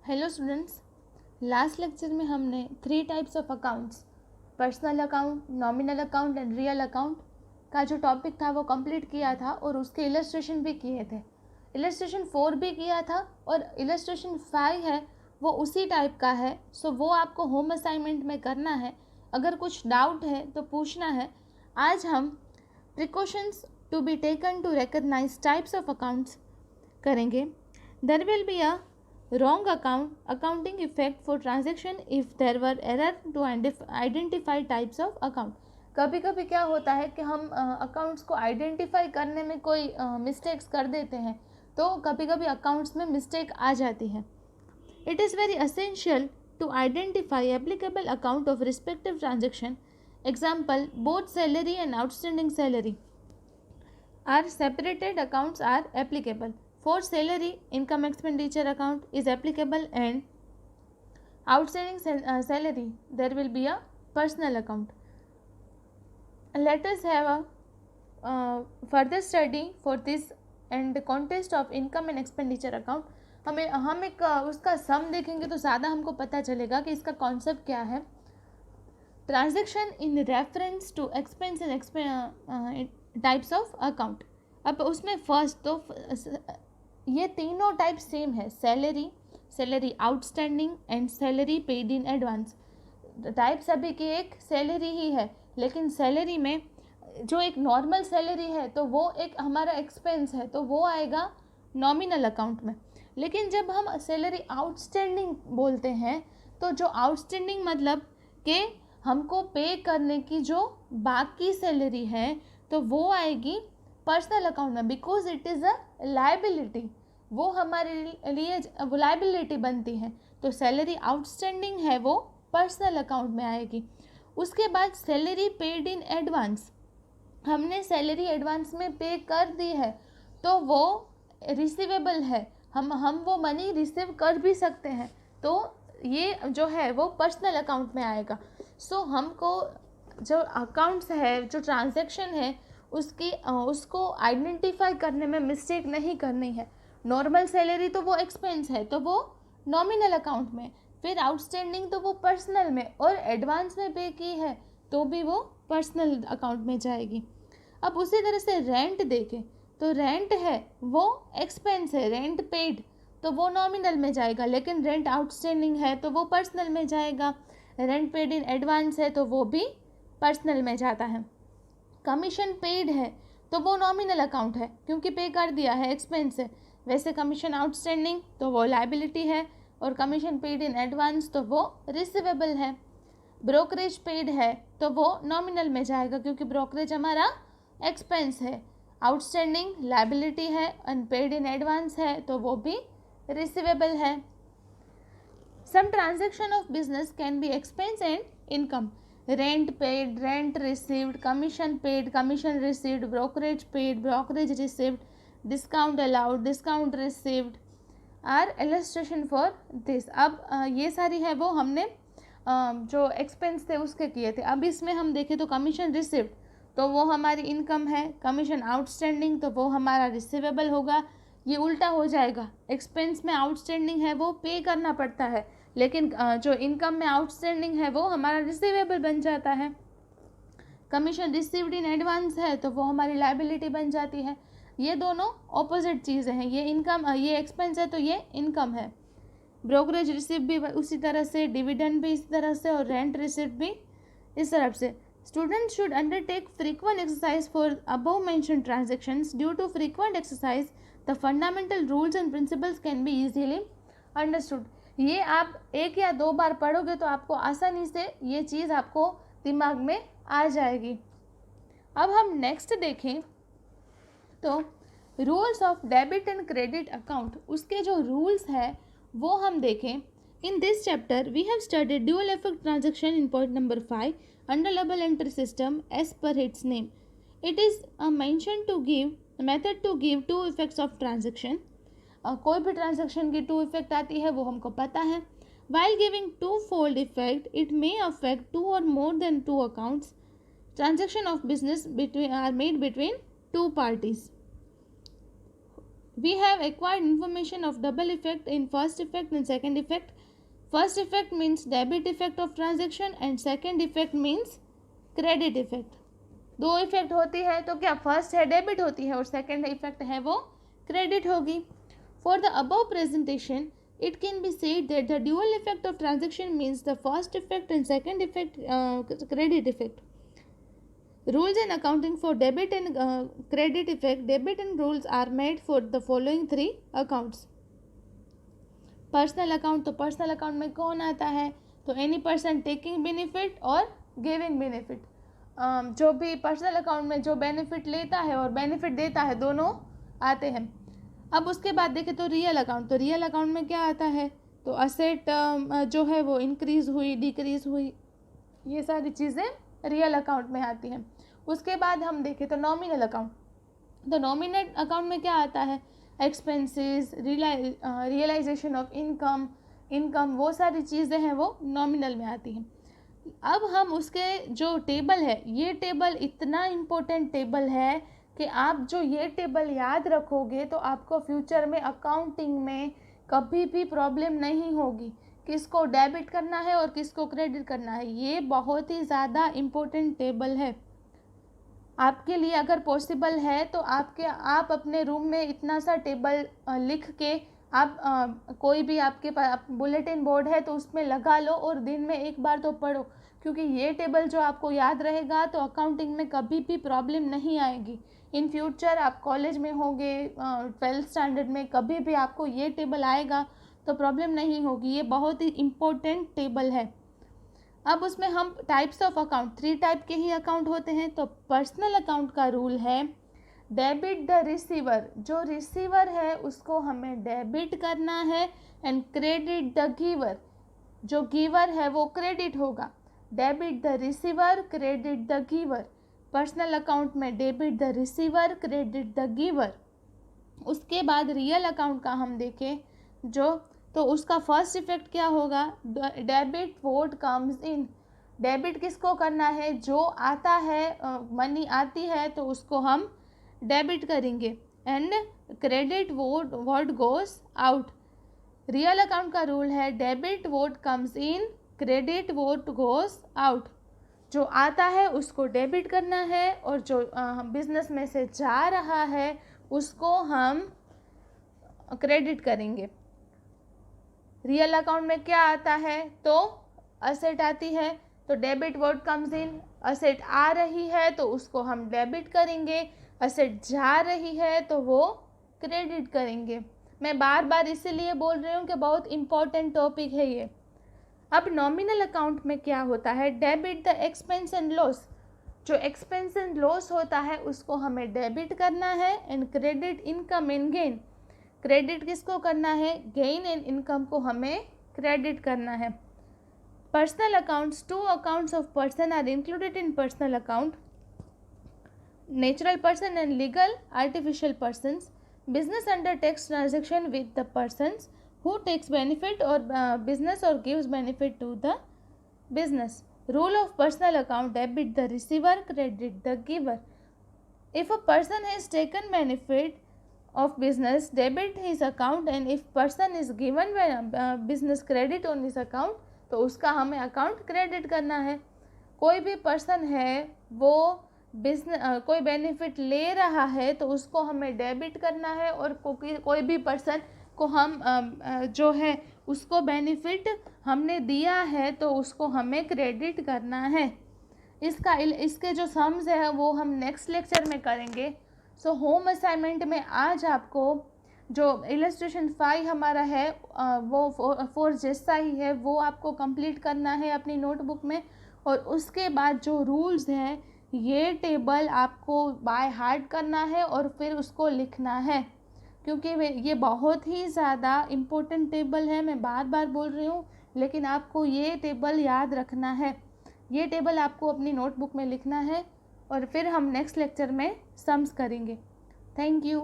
Hello students, last lecture में हमने 3 types of accounts, personal account, nominal account and real account का जो topic था वो कंप्लीट किया था और उसके इलस्ट्रेशन भी किए थे। इलस्ट्रेशन 4 भी किया था और इलस्ट्रेशन 5 है वो उसी टाइप का है। सो वो आपको होम असाइनमेंट में करना है। अगर कुछ डाउट है तो पूछना है। आज हम precautions to be taken to recognise types of accounts करेंगे। There will be a wrong accounting effect for transaction if there were error to identify types of account। कभी कभी क्या होता है कि हम अकाउंट्स को आइडेंटिफाई करने में कोई मिस्टेक्स कर देते हैं, तो कभी कभी अकाउंट्स में मिस्टेक आ जाती है। It is very essential to identify applicable account of respective transaction. Example, both salary and outstanding salary are separated accounts are applicable. For salary, income expenditure account is applicable, and outstanding salary there will be a personal account. Let us have a further study for this and context of income and expenditure account. हम एक उसका सम देखेंगे तो ज़्यादा हमको पता चलेगा कि इसका कॉन्सेप्ट क्या है। Transaction in reference to expense and types of account. अब उसमें फर्स्ट तो ये तीनों टाइप सेम है, salary, salary outstanding and salary paid in advance. Type सभी की एक सैलरी ही है, लेकिन सैलरी में जो एक नॉर्मल सैलरी है तो वो एक हमारा एक्सपेंस है, तो वो आएगा नॉमिनल अकाउंट में। लेकिन जब हम सैलरी आउटस्टैंडिंग बोलते हैं तो जो आउटस्टैंडिंग मतलब कि हमको पे करने की जो बाकी सैलरी है तो वो आएगी पर्सनल अकाउंट में, because it is a liability. वो हमारे लिए लायबिलिटी बनती है, तो सैलरी आउटस्टैंडिंग है वो पर्सनल अकाउंट में आएगी। उसके बाद सैलरी पेड इन एडवांस, हमने सैलरी एडवांस में पे कर दी है तो वो रिसीवेबल है, हम वो मनी रिसीव कर भी सकते हैं, तो ये जो है वो पर्सनल अकाउंट में आएगा। सो हमको जो अकाउंट्स है, जो ट्रांजैक्शन है, उसको आइडेंटिफाई करने में मिस्टेक नहीं करनी है। नॉर्मल सैलरी तो वो एक्सपेंस है तो वो नॉमिनल अकाउंट में, फिर आउटस्टैंडिंग तो वो पर्सनल में, और एडवांस में पे की है तो भी वो पर्सनल अकाउंट में जाएगी। अब उसी तरह से रेंट देखें तो रेंट है वो एक्सपेंस है, रेंट पेड तो वो नॉमिनल में जाएगा, लेकिन रेंट आउटस्टैंडिंग है तो वो पर्सनल में जाएगा। रेंट पेड इन एडवांस है तो वो भी पर्सनल में जाता है। कमीशन पेड है तो वो नॉमिनल अकाउंट है क्योंकि पे कर दिया है, एक्सपेंस है। वैसे कमीशन आउटस्टैंडिंग तो वो लायबिलिटी है, और कमीशन पेड इन एडवांस तो वो रिसीवेबल है। ब्रोकरेज पेड है तो वो नॉमिनल में जाएगा क्योंकि ब्रोकरेज हमारा एक्सपेंस है। आउटस्टैंडिंग लायबिलिटी है, एंड पेड इन एडवांस है तो वो भी रिसीवेबल है। Some transaction of business can be expense and income. Rent paid, rent received, commission paid, commission received, brokerage paid, brokerage received, discount allowed, discount received are illustration for this. अब ये सारी है वो हमने जो एक्सपेंस थे उसके किए थे। अब इसमें हम देखें तो कमीशन रिसीव्ड तो वो हमारी इनकम है, कमीशन आउटस्टैंडिंग तो वो हमारा रिसीवेबल होगा। ये उल्टा हो जाएगा, एक्सपेंस में आउटस्टैंडिंग है वो पे करना पड़ता है, लेकिन जो इनकम में आउटस्टैंडिंग है वो हमारा रिसीवेबल बन जाता है। कमीशन रिसीव्ड इन एडवांस है तो वो हमारी लायबिलिटी बन जाती है। ये दोनों ऑपोजिट चीज़ें हैं, ये इनकम, ये एक्सपेंस है तो ये इनकम है। ब्रोकरेज रिसीव भी उसी तरह से, डिविडेंड भी इसी तरह से, और रेंट रिसीव भी इस तरफ से। Students should undertake frequent exercise for above mentioned transactions. Due to frequent exercise, the fundamental rules and principles can be easily understood. ये आप एक या दो बार पढ़ोगे तो आपको आसानी से ये चीज़ आपको दिमाग में आ जाएगी। अब हम नेक्स्ट देखें तो rules of debit and credit account, उसके जो रूल्स हैं वो हम देखें। In this chapter, we have studied dual effect transaction in point number 5 under double entry system as per its name. It is a mention to give method to give two effects of transaction. कोई भी transaction की to effect आती है वो हमको पता है। While giving two-fold effect, it may affect two or more than two accounts. Transaction of business are made between two parties. We have acquired information of double effect in first effect and second effect. First effect means debit effect of transaction and second effect means credit effect. दो effect होती है तो क्या first है debit होती है और second effect है वो क्रेडिट होगी. For the above presentation it can be said that the dual effect of transaction means the first effect and second effect credit effect. Rules in accounting for debit and credit effect. Debit and rules are made for the following three accounts. Personal account, तो personal account में कौन आता है, तो any person taking benefit और giving benefit. जो भी personal account में जो बेनिफिट लेता है और बेनिफिट देता है दोनों आते हैं. अब उसके बाद देखें तो रियल अकाउंट, तो रियल अकाउंट में क्या आता है, तो असेट जो है वो इंक्रीज़ हुई डिक्रीज़ हुई, ये सारी चीज़ें रियल अकाउंट में आती हैं. उसके बाद हम देखें तो नॉमिनल अकाउंट, तो नॉमिनल अकाउंट में क्या आता है, एक्सपेंसेस, रियलाइजेशन ऑफ इनकम, वो सारी चीज़ें हैं वो नॉमिनल में आती हैं. अब हम उसके जो टेबल है, ये टेबल इतना इम्पोर्टेंट टेबल है कि आप जो ये टेबल याद रखोगे तो आपको फ्यूचर में अकाउंटिंग में कभी भी प्रॉब्लम नहीं होगी, किसको डेबिट करना है और किसको क्रेडिट करना है. ये बहुत ही ज़्यादा इम्पोर्टेंट टेबल है आपके लिए. अगर पॉसिबल है तो आप अपने रूम में इतना सा टेबल लिख के आप कोई भी आपके पास बुलेटिन बोर्ड है तो उसमें लगा लो और दिन में एक बार तो पढ़ो, क्योंकि ये टेबल जो आपको याद रहेगा तो अकाउंटिंग में कभी भी प्रॉब्लम नहीं आएगी. इन फ्यूचर आप कॉलेज में होंगे, 12th स्टैंडर्ड में, कभी भी आपको ये टेबल आएगा तो प्रॉब्लम नहीं होगी. ये बहुत ही इम्पोर्टेंट टेबल है. अब उसमें हम टाइप्स ऑफ अकाउंट, 3 टाइप के ही अकाउंट होते हैं. तो पर्सनल अकाउंट का रूल है डेबिट द रिसीवर, जो रिसीवर है उसको हमें डेबिट करना है, एंड क्रेडिट द गिवर, जो गिवर है वो क्रेडिट होगा. Debit the receiver, credit the giver. Personal account में debit the receiver, credit the giver. उसके बाद रियल अकाउंट का हम देखें जो, तो उसका फर्स्ट इफेक्ट क्या होगा, debit what comes in. Debit किसको करना है, जो आता है, मनी आती है तो उसको हम डेबिट करेंगे, and credit vote goes out. Real account का रूल है debit what comes in, credit vote goes out. जो आता है उसको डेबिट करना है और जो बिजनेस में से जा रहा है उसको हम क्रेडिट करेंगे. रियल अकाउंट में क्या आता है, तो असेट आती है तो debit what comes in. Asset आ रही है तो उसको हम डेबिट करेंगे, असेट जा रही है तो वो क्रेडिट करेंगे. मैं बार बार इसीलिए बोल रही हूँ कि बहुत इम्पोर्टेंट टॉपिक है ये. अब नॉमिनल अकाउंट में क्या होता है, debit the expense and loss. जो एक्सपेंस एंड लॉस होता है उसको हमें डेबिट करना है, and credit income and gain. Credit किसको करना है, गेन एंड इनकम को हमें क्रेडिट करना है. Personal accounts, 2 accounts of person are included in personal account, natural person and legal artificial persons. Business undertakes transaction with the persons who takes benefit or business or gives benefit to the business. Rule of personal account, debit the receiver, credit the giver. If a person has taken benefit of business, debit his account, and if person is given business credit on his account, तो उसका हमें account credit करना है. कोई भी person है वो business कोई बेनिफिट ले रहा है तो उसको हमें डेबिट करना है, और कोई भी पर्सन को हम जो है उसको बेनिफिट हमने दिया है तो उसको हमें क्रेडिट करना है. इसके जो सम्स है वो हम नेक्स्ट लेक्चर में करेंगे. सो होम असाइनमेंट में आज आपको जो इलस्ट्रेशन 5 हमारा है वो 4 जैसा ही है, वो आपको कंप्लीट करना है अपनी नोटबुक में. और उसके बाद जो रूल्स हैं ये टेबल आपको बाय हार्ट करना है और फिर उसको लिखना है, क्योंकि ये बहुत ही ज़्यादा इम्पोर्टेंट टेबल है. मैं बार बार बोल रही हूँ, लेकिन आपको ये टेबल याद रखना है. ये टेबल आपको अपनी नोटबुक में लिखना है और फिर हम नेक्स्ट लेक्चर में सम्स करेंगे. Thank you.